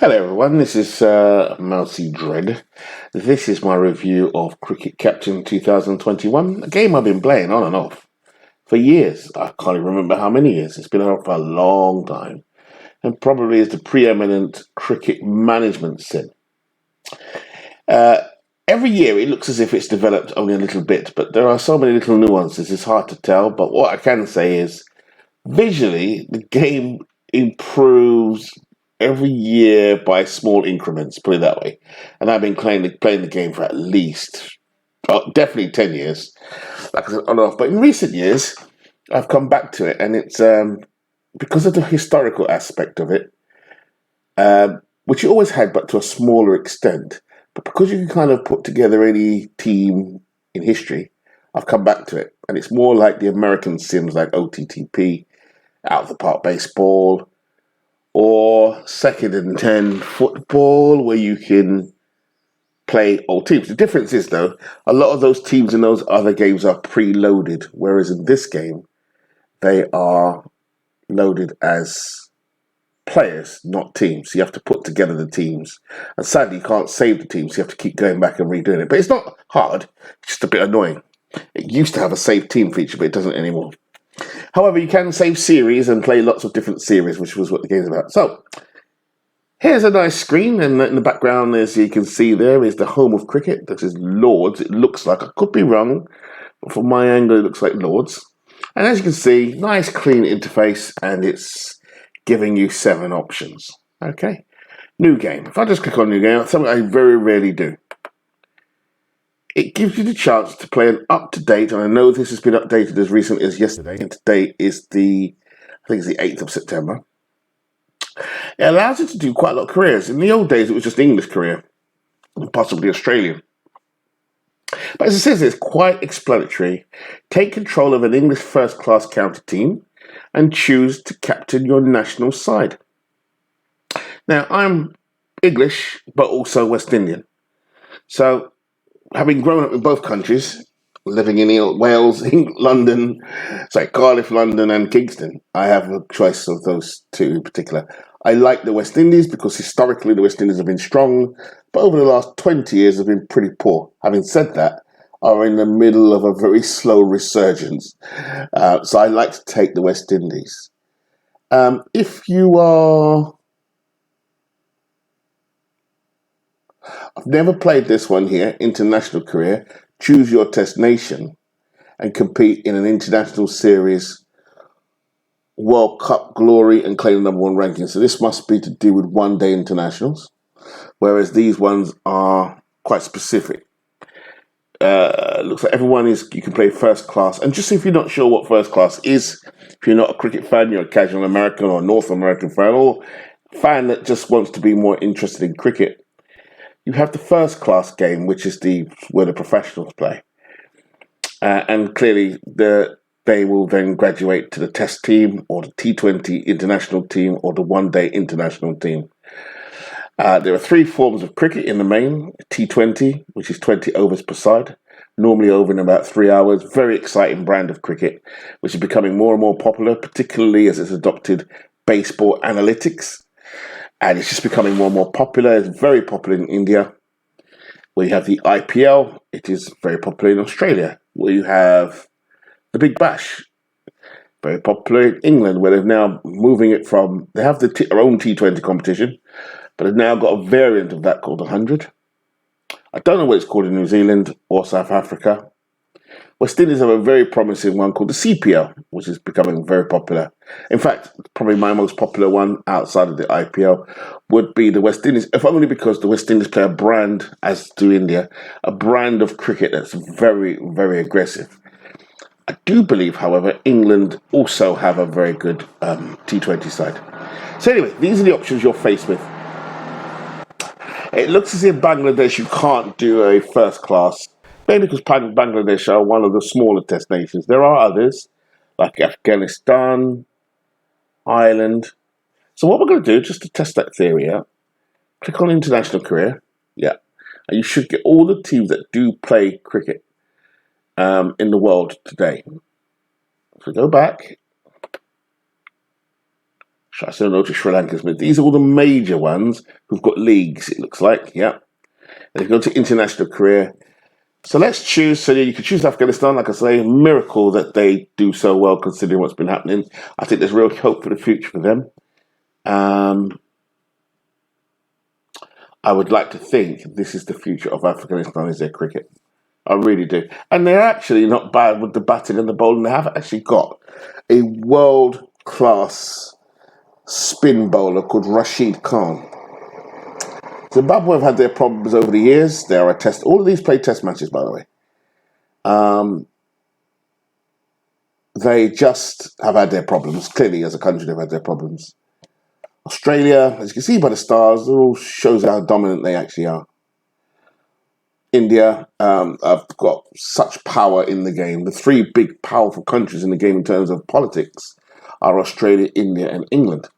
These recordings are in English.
Hello everyone, this is Mousy Dread. This is my review of Cricket Captain 2021, a game I've been playing on and off for years. I can't even remember how many years. It's been out for a long time and probably is the preeminent cricket management sim. Uh, every year it looks as if it's developed only a little bit, but there are so many little nuances, it's hard to tell. But what I can say is visually, the game improves every year by small increments, put it that way. And I've been playing the game for at least, definitely 10 years, like I said, on and off. But in recent years, I've come back to it, and it's because of the historical aspect of it, which you always had, but to a smaller extent. But because you can kind of put together any team in history, I've come back to it. And it's more like the American sims like OTTP, Out of the Park Baseball, or Second and 10 football, where you can play all teams. The difference is, though, a lot of those teams in those other games are preloaded, whereas in this game, they are loaded as players, not teams. So you have to put together the teams. And sadly, you can't save the teams, so you have to keep going back and redoing it. But it's not hard, it's just a bit annoying. It used to have a save team feature, but it doesn't anymore. However, you can save series and play lots of different series, which was what the game's about. So, here's a nice screen, and in the background, as you can see there, is the home of cricket. This is Lords, it looks like. I could be wrong, but from my angle, it looks like Lords. And as you can see, nice clean interface, and it's giving you 7 options. Okay, new game. If I just click on new game, something I very rarely do. It gives you the chance to play an up-to-date, and I know this has been updated as recently as yesterday, and today is I think it's the 8th of September. It allows you to do quite a lot of careers. In the old days, it was just English career, and possibly Australian. But as it says, it's quite explanatory. Take control of an English first-class county team and choose to captain your national side. Now, I'm English, but also West Indian. So, having grown up in both countries, living in Wales, London, Cardiff, London, and Kingston, I have a choice of those two in particular. I like the West Indies because historically the West Indies have been strong, but over the last 20 years have been pretty poor. Having said that, are in the middle of a very slow resurgence. So I like to take the West Indies. If you are... I've never played this one here, international career. Choose your test nation and compete in an international series, World Cup glory, and claim the #1 ranking. So this must be to do with one-day internationals, whereas these ones are quite specific. Looks like you can play first class. And just if you're not sure what first class is, if you're not a cricket fan, you're a casual American or North American fan, or fan that just wants to be more interested in cricket, you have the first class game, which is where the professionals play. And clearly, they will then graduate to the test team or the T20 international team or the one-day international team. There are 3 forms of cricket in the main. T20, which is 20 overs per side, normally over in about 3 hours. Very exciting brand of cricket, which is becoming more and more popular, particularly as it's adopted baseball analytics. And it's just becoming more and more popular. It's very popular in India, where you have the IPL. It is very popular in Australia, where you have the Big Bash. Very popular in England, where they're now moving it from... They have their own T20 competition, but they've now got a variant of that called the 100. I don't know what it's called in New Zealand or South Africa. West Indies have a very promising one called the CPL, which is becoming very popular. In fact, probably my most popular one outside of the IPL would be the West Indies, if only because the West Indies play a brand, as do India, a brand of cricket that's very, very aggressive. I do believe, however, England also have a very good T20 side. So anyway, these are the options you're faced with. It looks as if Bangladesh, you can't do a first class, mainly because Bangladesh are one of the smaller test nations. There are others, like Afghanistan, Ireland. So what we're going to do, just to test that theory out, click on international career. Yeah. And you should get all the teams that do play cricket in the world today. So go back. I say no to Sri Lanka, but these are all the major ones who've got leagues, it looks like. Yeah. They go to international career. So let's choose. So you can choose Afghanistan, like I say, miracle that they do so well considering what's been happening. I think there's real hope for the future for them. I would like to think this is the future of Afghanistan is their cricket. I really do. And they're actually not bad with the batting and the bowling. They have actually got a world-class spin bowler called Rashid Khan. Zimbabwe have had their problems over the years. They are a test. All of these play test matches, by the way. They just have had their problems. Clearly, as a country, they've had their problems. Australia, as you can see by the stars, it all shows how dominant they actually are. India have got such power in the game. The three big, powerful countries in the game in terms of politics are Australia, India, and England.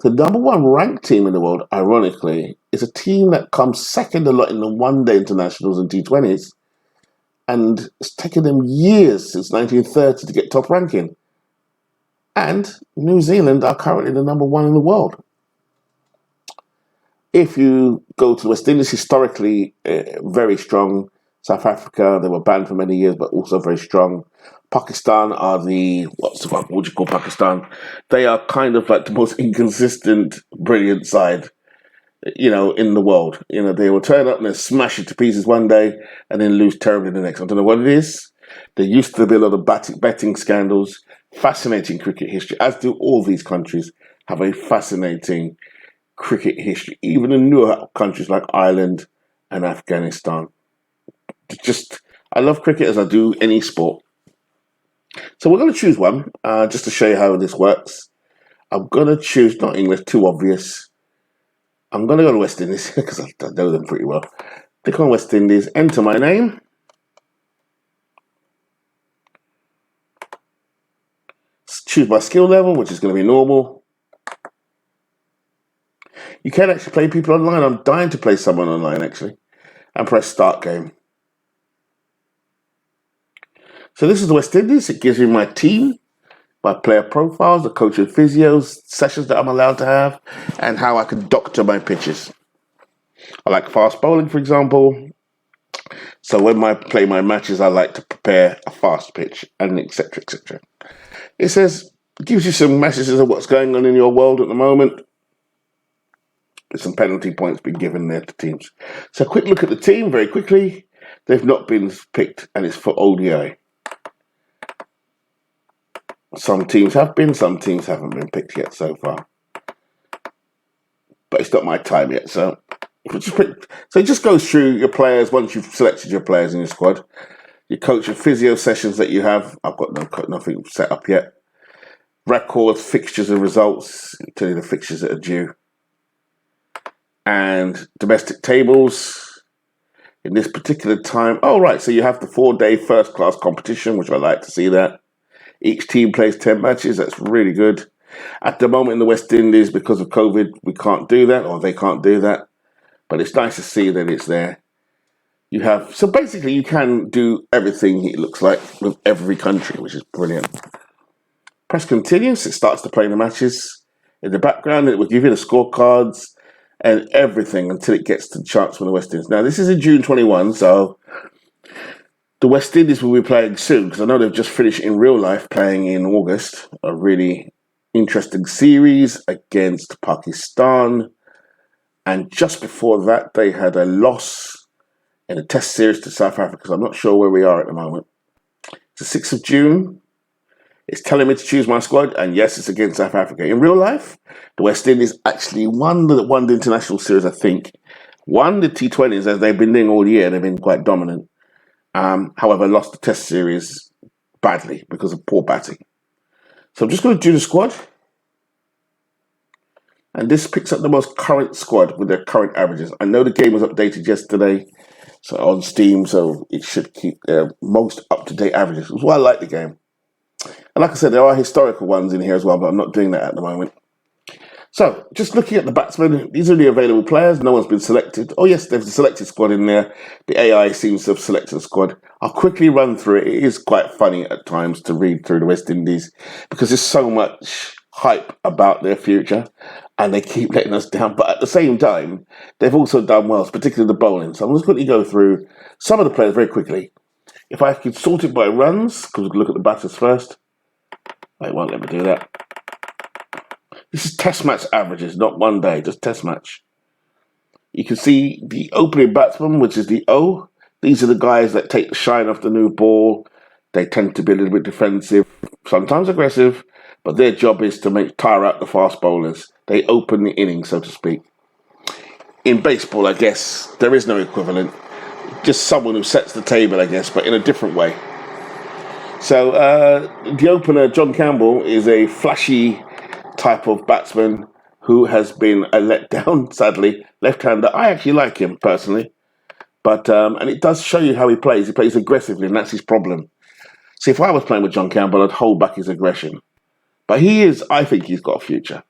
The number one ranked team in the world, ironically, is a team that comes second a lot in the one-day internationals and T20s, and it's taken them years since 1930 to get top ranking. And New Zealand are currently the number one in the world. If you go to the West Indies, historically very strong. South Africa, they were banned for many years, but also very strong. Pakistan are what do you call Pakistan? They are kind of like the most inconsistent, brilliant side, in the world. They will turn up and then smash it to pieces one day and then lose terribly the next. I don't know what it is. There used to be a lot of betting scandals. Fascinating cricket history, as do all these countries, have a fascinating cricket history, even in newer countries like Ireland and Afghanistan. I love cricket as I do any sport. So we're going to choose one, just to show you how this works. I'm going to choose not English, too obvious. I'm going to go to West Indies, because I know them pretty well. Click on West Indies, enter my name. Choose my skill level, which is going to be normal. You can actually play people online. I'm dying to play someone online, actually. And press start game. So this is the West Indies. It gives me my team, my player profiles, the coach and physios, sessions that I'm allowed to have, and how I can doctor my pitches. I like fast bowling, for example. So when I play my matches, I like to prepare a fast pitch, and etc., etc. It gives you some messages of what's going on in your world at the moment. There's some penalty points being given there to teams. So a quick look at the team very quickly. They've not been picked, and it's for ODI. Some teams have been, some teams haven't been picked yet so far. But it's not my time yet, so it just goes through your players once you've selected your players in your squad. Your coach and physio sessions that you have. I've got nothing set up yet. Records, fixtures and results. I'll tell you the fixtures that are due. And domestic tables. In this particular time, so you have the 4-day first-class competition, which I like to see that. Each team plays 10 matches. That's really good. At the moment in the West Indies, because of COVID, we can't do that, or they can't do that. But it's nice to see that it's there. So basically you can do everything, it looks like, with every country, which is brilliant. Press continue. It starts to play the matches. In the background, it will give you the scorecards and everything until it gets to the charts for the West Indies. Now, this is in June 21, so the West Indies will be playing soon, because I know they've just finished in real life playing in August. A really interesting series against Pakistan. And just before that, they had a loss in a test series to South Africa, so I'm not sure where we are at the moment. It's the 6th of June. It's telling me to choose my squad, and yes, it's against South Africa. In real life, the West Indies actually won the international series, I think. Won the T20s, as they've been doing all year. They've been quite dominant. However, lost the test series badly because of poor batting. So I'm just going to do the squad. And this picks up the most current squad with their current averages. I know the game was updated yesterday on Steam, so it should keep their most up-to-date averages. That's why I like the game. And like I said, there are historical ones in here as well, but I'm not doing that at the moment. So, just looking at the batsmen, these are the available players. No one's been selected. Oh yes, there's a selected squad in there. The AI seems to have selected a squad. I'll quickly run through it. It is quite funny at times to read through the West Indies because there's so much hype about their future, and they keep letting us down. But at the same time, they've also done well, particularly the bowling. So I'm just quickly go through some of the players very quickly. If I could sort it by runs, because we could look at the batters first. It won't let me do that. This is test match averages, not one day, just test match. You can see the opening batsman, which is the O. These are the guys that take the shine off the new ball. They tend to be a little bit defensive, sometimes aggressive, but their job is to tire out the fast bowlers. They open the innings, so to speak. In baseball, I guess, there is no equivalent. Just someone who sets the table, I guess, but in a different way. So the opener, John Campbell, is a flashy type of batsman who has been a letdown, sadly. Left-hander. I actually like him, personally. But and it does show you how he plays. He plays aggressively, and that's his problem. See, if I was playing with John Campbell, I'd hold back his aggression. But I think he's got a future.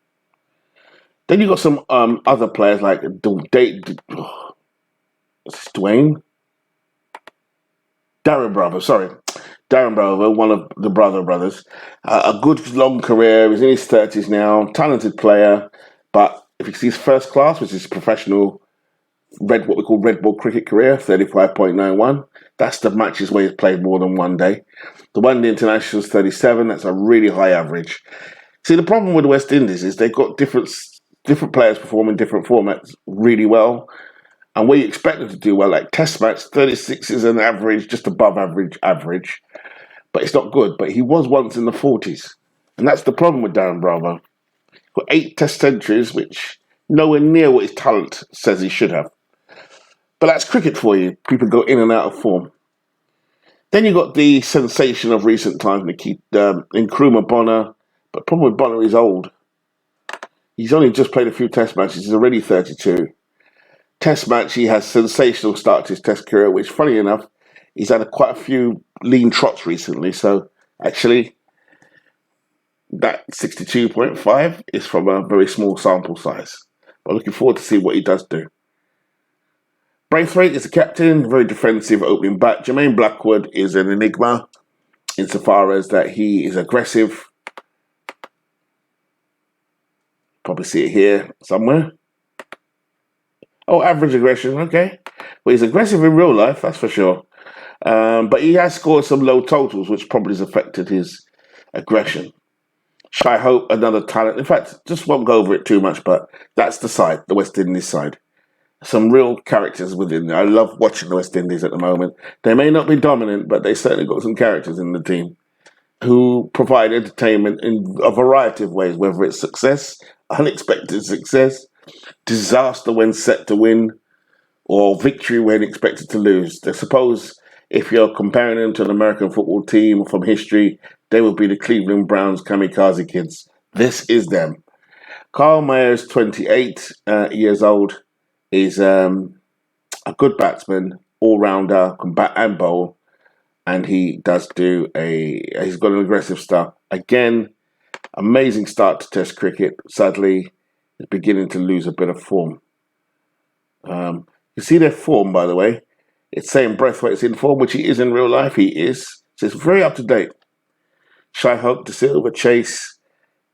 Then you've got some other players like Dwayne? Darren Bravo, sorry. Darren Bravo, one of the brothers. A good long career. He's in his 30s now. Talented player. But if you see his first class, which is professional what we call red ball cricket career, 35.91. That's the matches where he's played more than one day. The one day international is 37. That's a really high average. See, the problem with the West Indies is they've got different players performing different formats really well. And where you expect them to do well, like test match, 36 is an average, just above average. But it's not good. But he was once in the 40s. And that's the problem with Darren Bravo. Got 8 test centuries, which nowhere near what his talent says he should have. But that's cricket for you. People go in and out of form. Then you got the sensation of recent times, Nkrumah Bonner. But the problem with Bonner, he's old. He's only just played a few test matches. He's already 32. Test match, he has sensational start to his test career, which, funny enough, he's had quite a few lean trots recently. So, actually, that 62.5 is from a very small sample size. But looking forward to see what he does do. Braithwaite is the captain, very defensive opening bat. Jermaine Blackwood is an enigma insofar as that he is aggressive. Probably see it here somewhere. Oh, average aggression, okay. Well, he's aggressive in real life, that's for sure. But he has scored some low totals, which probably has affected his aggression. Shai Hope, another talent. In fact, just won't go over it too much, but that's the West Indies side. Some real characters within there. I love watching the West Indies at the moment. They may not be dominant, but they certainly got some characters in the team who provide entertainment in a variety of ways, whether it's success, unexpected success, disaster when set to win, or victory when expected to lose. I suppose if you're comparing them to an American football team from history, they would be the Cleveland Browns Kamikaze Kids. This is them. Carl Myers, 28 years old, is a good batsman, all-rounder, can bat and bowl, and he's got an aggressive start. Again, amazing start to Test cricket. Sadly, is beginning to lose a bit of form. You see their form, by the way. It's saying Braithwaite's in form, which he is in real life. He is. So it's very up to date. Shai Hope, De Silva, Chase,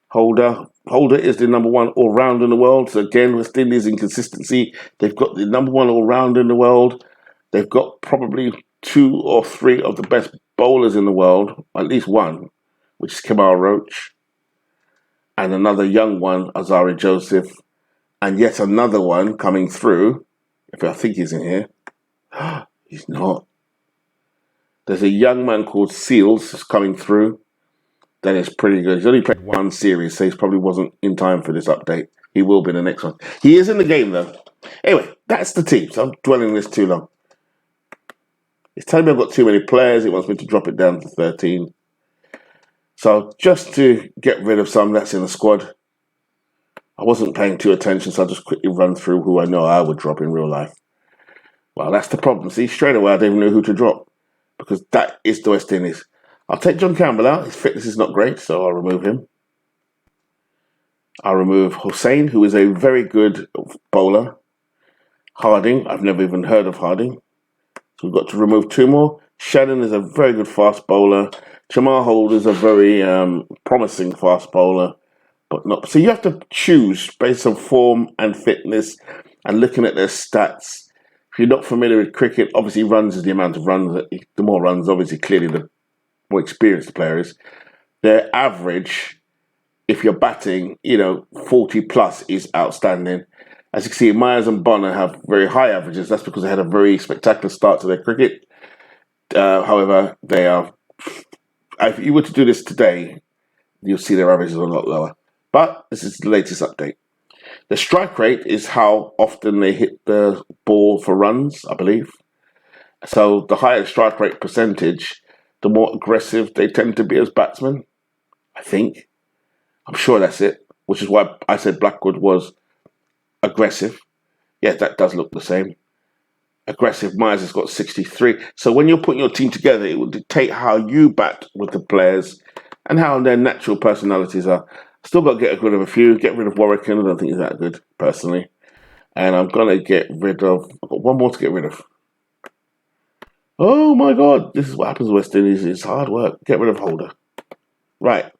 Holder. Holder is the number one all-rounder in the world. So again, West Indies inconsistency. They've got the number one all-rounder in the world. They've got probably 2 or 3 of the best bowlers in the world. At least one, which is Kemal Roach. And another young one, Azari Joseph. And yet another one coming through. If I think he's in here. He's not. There's a young man called Seals coming through. That is pretty good. He's only played one series, so he probably wasn't in time for this update. He will be in the next one. He is in the game, though. Anyway, that's the team. So I'm dwelling on this too long. It's telling me I've got too many players. It wants me to drop it down to 13. So just to get rid of some that's in the squad, I wasn't paying too attention, so I'll just quickly run through who I know I would drop in real life. Well, that's the problem. See, straight away I don't even know who to drop because that is the West Indies. I'll take John Campbell out. His fitness is not great, so I'll remove him. I'll remove Hossain, who is a very good bowler. Harding, I've never even heard of Harding. So we've got to remove 2 more. Shannon is a very good fast bowler. Jamal Holder is a very promising fast bowler. but not. So you have to choose based on form and fitness and looking at their stats. If you're not familiar with cricket, obviously runs is the amount of runs. The more runs, obviously, clearly the more experienced the player is. Their average, if you're batting, 40 plus is outstanding. As you can see, Myers and Bonner have very high averages. That's because they had a very spectacular start to their cricket. However, they are. If you were to do this today, you'll see their averages are a lot lower. But this is the latest update. The strike rate is how often they hit the ball for runs, I believe. So the higher strike rate percentage, the more aggressive they tend to be as batsmen, I think. I'm sure that's it, which is why I said Blackwood was aggressive. Yeah, that does look the same. Aggressive. Myers has got 63. So when you're putting your team together, it will dictate how you bat with the players and how their natural personalities are. Still got to get rid of a few. Get rid of Warwick. I don't think he's that good, personally. And I'm going to get rid of... I've got one more to get rid of. Oh, my God. This is what happens in West Indies. It's hard work. Get rid of Holder. Right.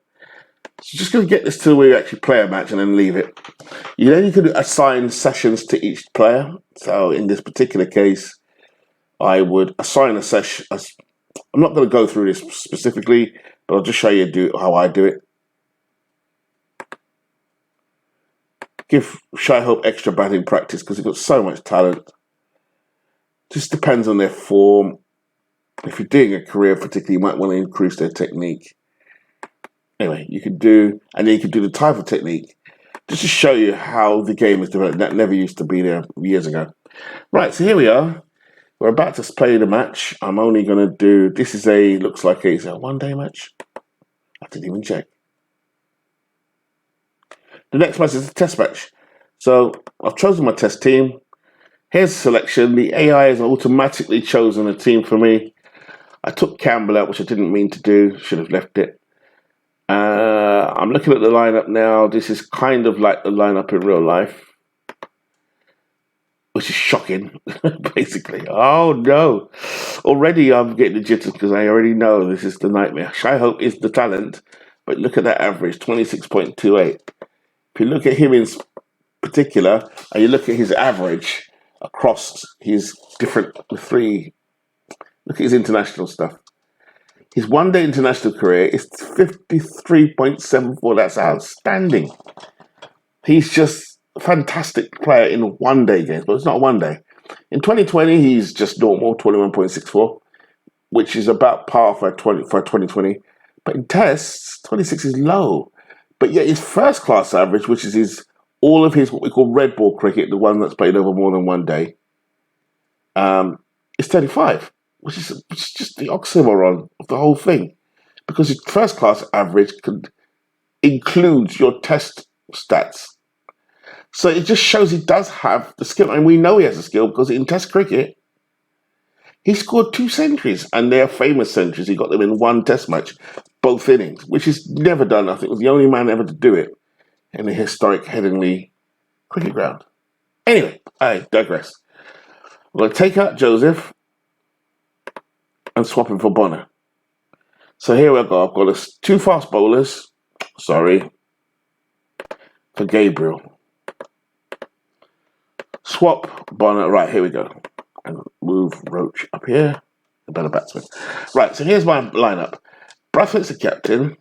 So just going to get this till we actually play a match and then leave it. You can assign sessions to each player. So in this particular case, I would assign a session. I'm not going to go through this specifically, but I'll just show you how I do it. Give Shai Hope extra batting practice because he's got so much talent. Just depends on their form. If you're doing a career, particularly, you might want to increase their technique. Anyway, you can do the type of technique just to show you how the game is developed. That never used to be there years ago. Right, so here we are. We're about to play the match. I'm only going to do, this is looks like it's a one-day match. I didn't even check. The next match is a test match. So I've chosen my test team. Here's the selection. The AI has automatically chosen a team for me. I took Campbell out, which I didn't mean to do. Should have left it. I'm looking at the lineup now. This is kind of like the lineup in real life, which is shocking, basically. Oh, no. Already I'm getting the jitters because I already know this is the nightmare. Shai Hope is the talent, but look at that average, 26.28. If you look at him in particular, and you look at his average across his different look at his international stuff. His one-day international career is 53.74. That's outstanding. He's just a fantastic player in one-day games, but it's not one day. In 2020, he's just normal, 21.64, which is about par for 2020. But in tests, 26 is low. But yet his first-class average, which is all of his what we call red ball cricket, the one that's played over more than one day, is 35. Which is just the oxymoron of the whole thing. Because his first-class average includes your test stats. So it just shows he does have the skill. And we know he has the skill because in test cricket, he scored 2 centuries. And they're famous centuries. He got them in one test match, both innings, which is never done. I think was the only man ever to do it in the historic Headingley cricket ground. Anyway, I digress. I'm going to take out Joseph and swap him for Bonner. So here we go. I've got 2 fast bowlers. Sorry. For Gabriel. Swap Bonner. Right, here we go. And move Roach up here. The better batsman. Right, so here's my lineup. Brathwaite's the captain.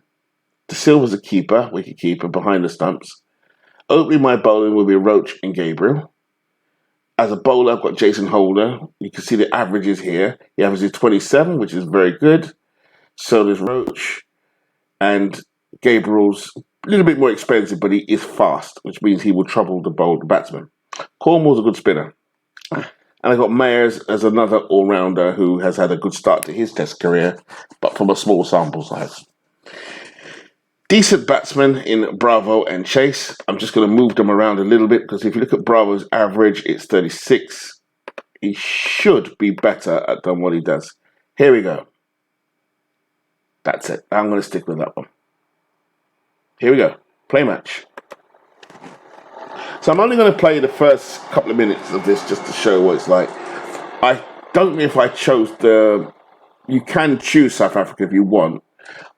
De Silva's the keeper, wicket keeper, behind the stumps. Opening my bowling will be Roach and Gabriel. As a bowler, I've got Jason Holder. You can see the averages here. He averages 27, which is very good. So does Roach. And Gabriel's a little bit more expensive, but he is fast, which means he will trouble the batsman. Cornwall's a good spinner. And I've got Mayers as another all-rounder who has had a good start to his test career, but from a small sample size. Decent batsmen in Bravo and Chase. I'm just going to move them around a little bit because if you look at Bravo's average, it's 36. He should be better than what he does. Here we go. That's it. I'm going to stick with that one. Here we go. Play match. So I'm only going to play the first couple of minutes of this just to show what it's like. I don't know if I chose you can choose South Africa if you want.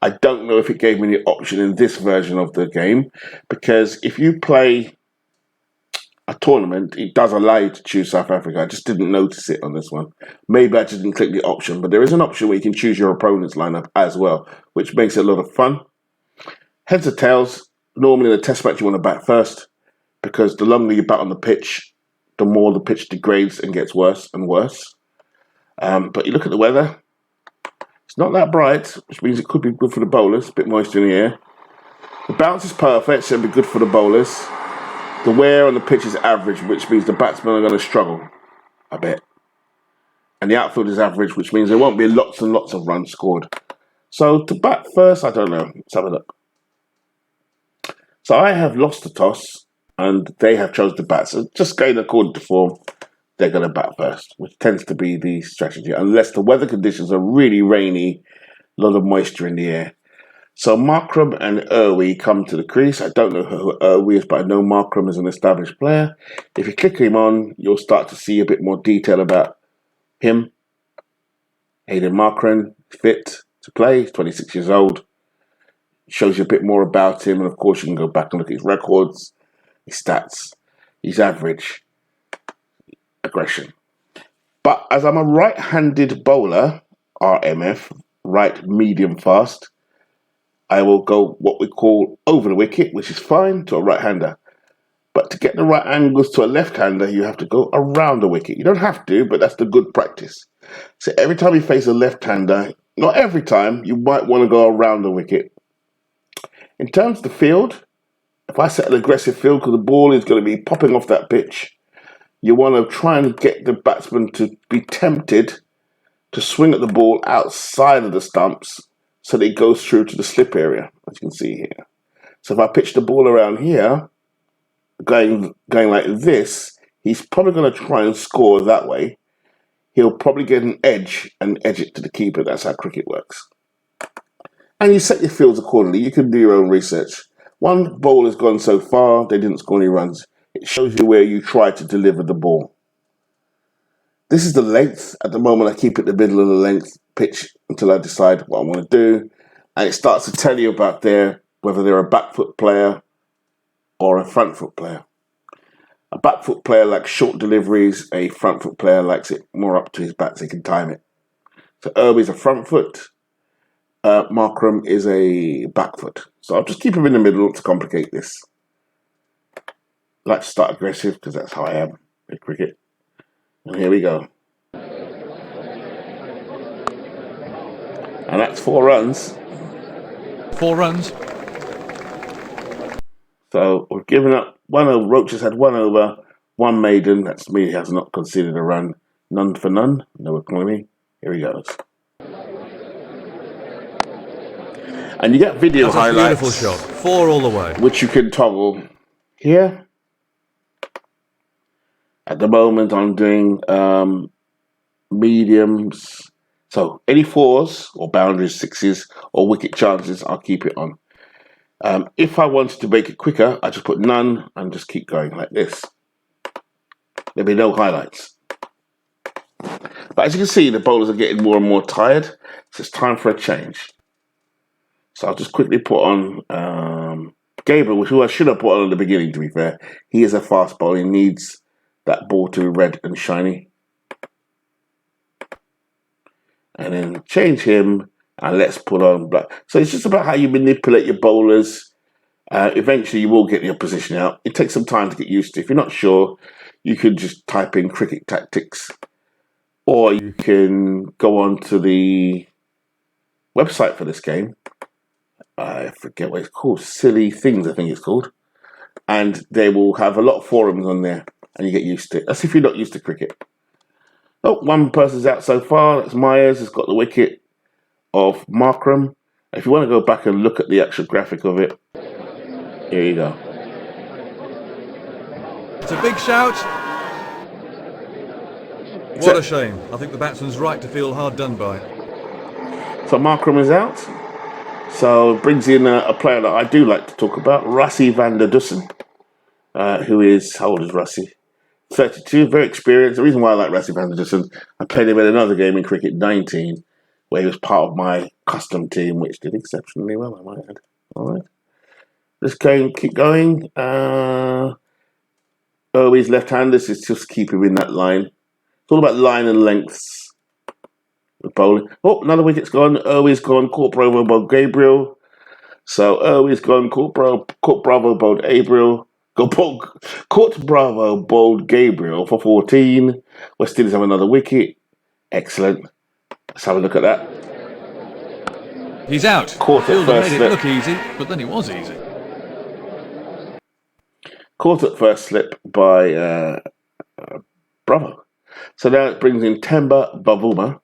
I don't know if it gave me the option in this version of the game, because if you play a tournament, it does allow you to choose South Africa. I just didn't notice it on this one. Maybe I just didn't click the option, but there is an option where you can choose your opponent's lineup as well, which makes it a lot of fun. Heads or tails, normally in a test match you want to bat first, because the longer you bat on the pitch, the more the pitch degrades and gets worse and worse. But you look at the weather, it's not that bright, which means it could be good for the bowlers, a bit moisture in the air. The bounce is perfect, so it'll be good for the bowlers. The wear on the pitch is average, which means the batsmen are going to struggle a bit. And the outfield is average, which means there won't be lots and lots of runs scored. So to bat first, I don't know. Let's have a look. So I have lost the toss, and they have chosen to bat. So just going according to form, they're going to bat first, which tends to be the strategy, unless the weather conditions are really rainy, a lot of moisture in the air. So Markram and Irwi come to the crease. I don't know who Irwi is, but I know Markram is an established player. If you click him on, you'll start to see a bit more detail about him. Hayden Markram, fit to play, he's 26 years old. Shows you a bit more about him, and of course you can go back and look at his records, his stats, his average, aggression. But as I'm a right-handed bowler, RMF, right medium fast, I will go what we call over the wicket, which is fine to a right-hander. But to get the right angles to a left-hander, you have to go around the wicket. You don't have to, but that's the good practice. So every time you face a left-hander, not every time, you might want to go around the wicket. In terms of the field, if I set an aggressive field because the ball is going to be popping off that pitch, you want to try and get the batsman to be tempted to swing at the ball outside of the stumps so that it goes through to the slip area, as you can see here. So if I pitch the ball around here, going like this, he's probably going to try and score that way. He'll probably get an edge and edge it to the keeper. That's how cricket works. And you set your fields accordingly. You can do your own research. One ball has gone so far, they didn't score any runs. It shows you where you try to deliver the ball. This is the length. At the moment, I keep it the middle of the length pitch until I decide what I want to do. And it starts to tell you about whether they're a back foot player or a front foot player. A back foot player likes short deliveries. A front foot player likes it more up to his bat so he can time it. So Irwi's a front foot. Markram is a back foot. So I'll just keep him in the middle to complicate this. I like to start aggressive because that's how I am in cricket. And here we go. And that's 4 runs. 4 runs. So we've given up 1 over. Roach has had 1 over, 1 maiden. That's me. He has not considered a run. None for none. No economy. Here he goes. And you get video That's highlights. A beautiful shot. 4 all the way. Which you can toggle here. At the moment, I'm doing mediums. So any 4s or boundaries, 6s or wicket chances, I'll keep it on. If I wanted to make it quicker, I just put none and just keep going like this. There'll be no highlights. But as you can see, the bowlers are getting more and more tired, so it's time for a change. So I'll just quickly put on Gabriel, who I should have put on at the beginning, to be fair. He is a fast bowler. He needs that ball to be red and shiny. And then change him, and let's put on black. So it's just about how you manipulate your bowlers. Eventually, you will get your position out. It takes some time to get used to. If you're not sure, you can just type in cricket tactics, or you can go on to the website for this game. I forget what it's called. Silly Things, I think it's called. And they will have a lot of forums on there, and you get used to it. That's if you're not used to cricket. Oh, 1 person's out so far. That's Myers. Has got the wicket of Markram. If you want to go back and look at the actual graphic of it, here you go. It's a big shout. What a shame. I think the batsman's right to feel hard done by. So Markram is out. So it brings in a player that I do like to talk about, Rassie van der Dussen, who is, how old is Rassie? 32, very experienced. The reason why I like Rassie van der Dussen, I played him in another game in cricket, 19, where he was part of my custom team, which did exceptionally well, I might add. All right. This game, keep going. He's left-handers, is just keep him in that line. It's all about line and lengths with bowling. Oh, another wicket's gone. Irwin's gone. Caught Bravo bowled Gabriel. So Irwin's gone. Caught Bravo bowled Gabriel. Caught Bravo bowled Gabriel for 14. West Indies have another wicket. Excellent. Let's have a look at that. He's out. Caught at Fielder first made it slip. look easy, but then it was easy. Caught at first slip by Bravo. So now it brings in Temba Bavuma. A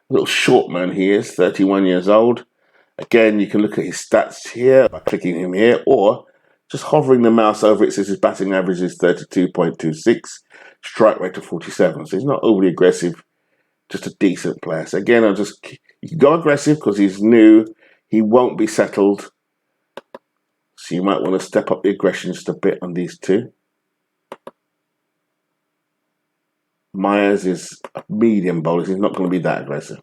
little short man he is, 31 years old. Again, you can look at his stats here by clicking him here, or just hovering the mouse over it says his batting average is 32.26, strike rate of 47. So he's not overly aggressive, just a decent player. So again, you can go aggressive because he's new. He won't be settled. So you might want to step up the aggression just a bit on these two. Myers is a medium bowler. He's not going to be that aggressive.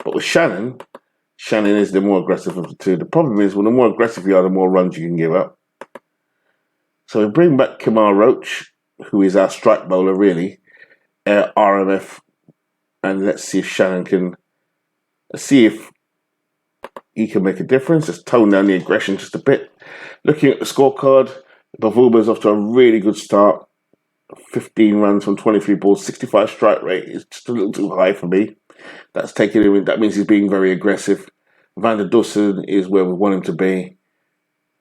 But with Shannon is the more aggressive of the two. The problem is, when the more aggressive you are, the more runs you can give up. So we bring back Kemar Roach, who is our strike bowler, really, RMF, and let's see if Shannon can. Let's see if he can make a difference. Let's tone down the aggression just a bit. Looking at the scorecard, Bavuba's off to a really good start. 15 runs from 23 balls, 65 strike rate is just a little too high for me. That's taking him in. That means he's being very aggressive. Van der Dussen is where we want him to be.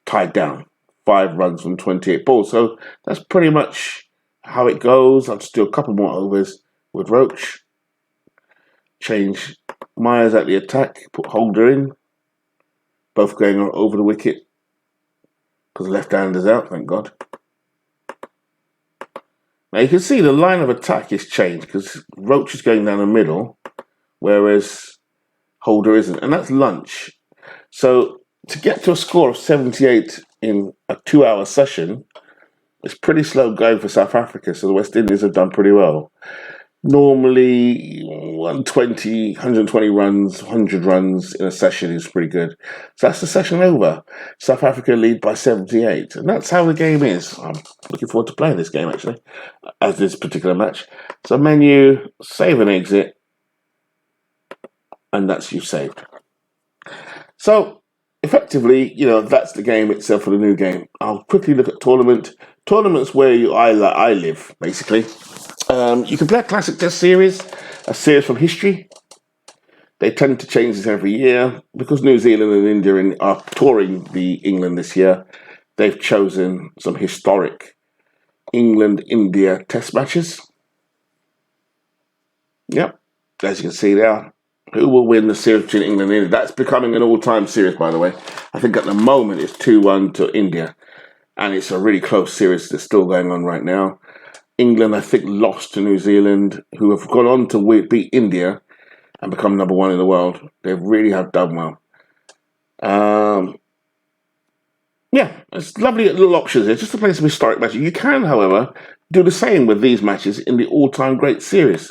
Tied down. 5 runs from 28 balls. So that's pretty much how it goes. I'll just do a couple more overs with Roach. Change Myers at the attack. Put Holder in. Both going over the wicket. Because the left-hander's out, thank God. Now you can see the line of attack is changed because Roach is going down the middle, whereas Holder isn't, and that's lunch. So to get to a score of 78 in a 2-hour session, it's pretty slow going for South Africa. So the West Indies have done pretty well. Normally 120 runs, 100 runs in a session is pretty good. So that's the session over. South Africa lead by 78. And that's how the game is. I'm looking forward to playing this game, actually, as this particular match. So menu, save and exit. And that's you saved. So effectively, that's the game itself for the new game. I'll quickly look at tournament. Tournaments where I live, basically. You can play a classic test series, a series from history. They tend to change this every year. Because New Zealand and India are touring the England this year, they've chosen some historic England-India test matches. Yep, as you can see there. Who will win the series between England and India? That's becoming an all-time series, by the way. I think at the moment it's 2-1 to India. And it's a really close series that's still going on right now. England, I think, lost to New Zealand, who have gone on to beat India and become number 1 in the world. They really have done well. It's lovely little options here. Just to play some historic matches. You can, however, do the same with these matches in the all-time great series.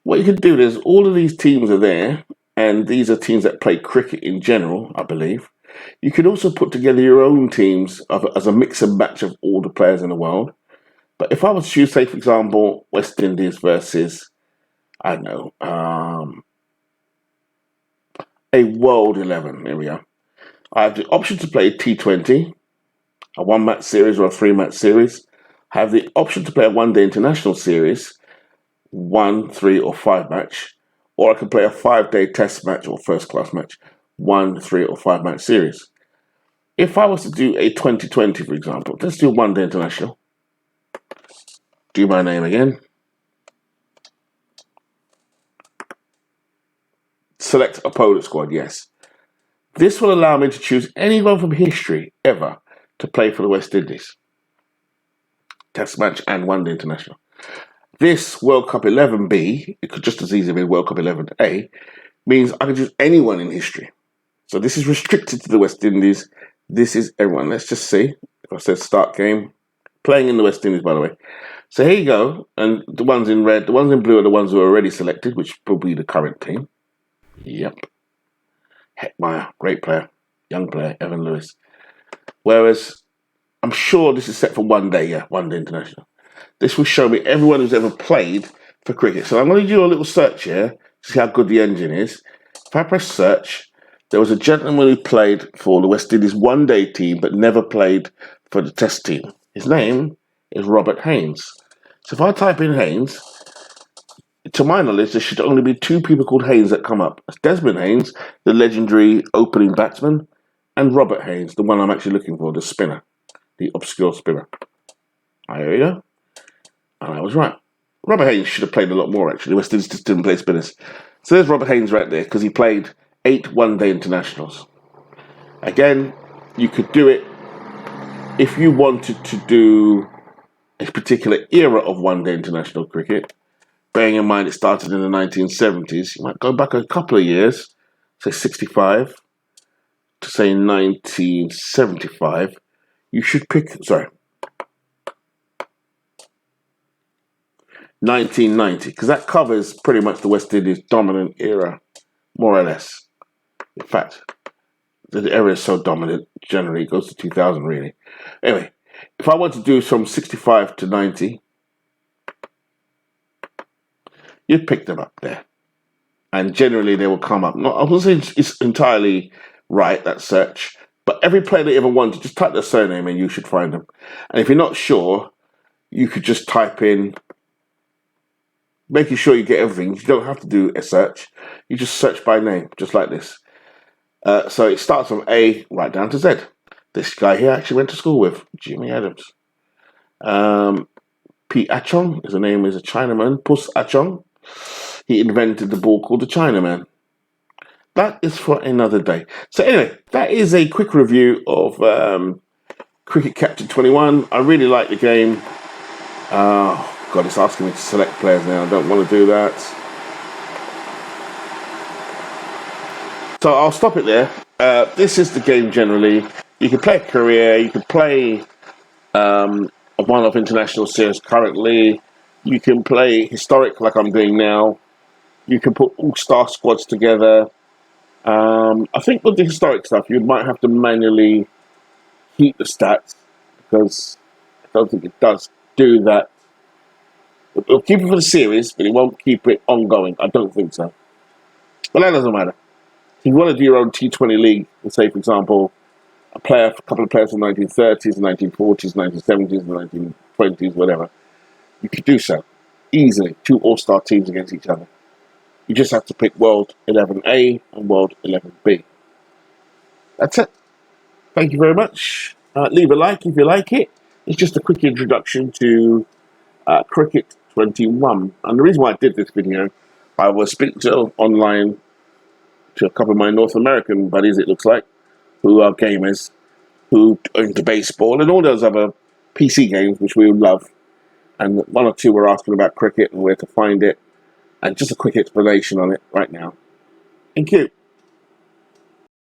What you can do is all of these teams are there, and these are teams that play cricket in general, I believe. You can also put together your own teams as a mix and match of all the players in the world. But if I was to choose, say, for example, West Indies versus, I don't know, a World 11, here we are. I have the option to play a T20, a 1-match series or a 3-match series. I have the option to play a one-day international series, 1, 3, or 5-match. Or I can play a 5-day test match or first-class match, 1, 3, or 5-match series. If I was to do a 2020, for example, let's do one-day international. Do my name again. Select opponent squad, yes. This will allow me to choose anyone from history ever to play for the West Indies. Test match and one-day international. This World Cup 11B, it could just as easily be World Cup 11A, means I can choose anyone in history. So this is restricted to the West Indies. This is everyone. Let's just see. If I said start game. Playing in the West Indies, by the way. So here you go. And the ones in red, the ones in blue are the ones who are already selected, which will be the current team. Yep. Heckmeyer, great player. Young player, Evan Lewis. Whereas, I'm sure this is set for one day international. This will show me everyone who's ever played for cricket. So I'm going to do a little search here to see how good the engine is. If I press search, there was a gentleman who played for the West Indies one-day team but never played for the Test team. His name is Robert Haynes. So if I type in Haynes, to my knowledge, there should only be two people called Haynes that come up. It's Desmond Haynes, the legendary opening batsman, and Robert Haynes, the one I'm actually looking for, the spinner, the obscure spinner. Here we go. And I was right. Robert Haynes should have played a lot more, actually. West Indies just didn't play spinners. So there's Robert Haynes right there, because he played 8 one-day internationals. Again, you could do it if you wanted to do a particular era of one-day international cricket. Bearing in mind it started in the 1970s, you might go back a couple of years, say 65, to say 1975. You should pick, 1990, because that covers pretty much the West Indies dominant era, more or less. In fact, the era is so dominant, generally it goes to 2000, really. Anyway, if I want to do from 65 to 90, you'd pick them up there. And generally they will come up. Not, I wouldn't say it's entirely right, that search, but every player that you ever wanted, just type their surname and you should find them. And if you're not sure, you could just type in, making sure you get everything. You don't have to do a search. You just search by name, just like this. So it starts from A right down to Z. This guy here I actually went to school with, Jimmy Adams. Pete Achong, his name is a Chinaman, Puss Achong. He invented the ball called the Chinaman. That is for another day. So anyway, that is a quick review of Cricket Captain 21. I really like the game. God, it's asking me to select players now. I don't want to do that. So I'll stop it there. This is the game generally. You can play a career. You can play a one-off international series currently. You can play historic like I'm doing now. You can put all-star squads together. I think with the historic stuff, you might have to manually keep the stats because I don't think it does do that. It'll keep it for the series, but it won't keep it ongoing. I don't think so. But that doesn't matter. If you want to do your own T20 league, and say, for example, a couple of players from the 1930s, 1940s, 1970s, 1920s, whatever, you could do so easily. 2 all-star teams against each other. You just have to pick World 11A and World 11B. That's it. Thank you very much. Leave a like if you like it. It's just a quick introduction to Cricket 21. And the reason why I did this video, I was speaking online to a couple of my North American buddies, it looks like, who are gamers, who are into baseball and all those other PC games which we love. And 1 or 2 were asking about cricket and where to find it. And just a quick explanation on it right now. Thank you.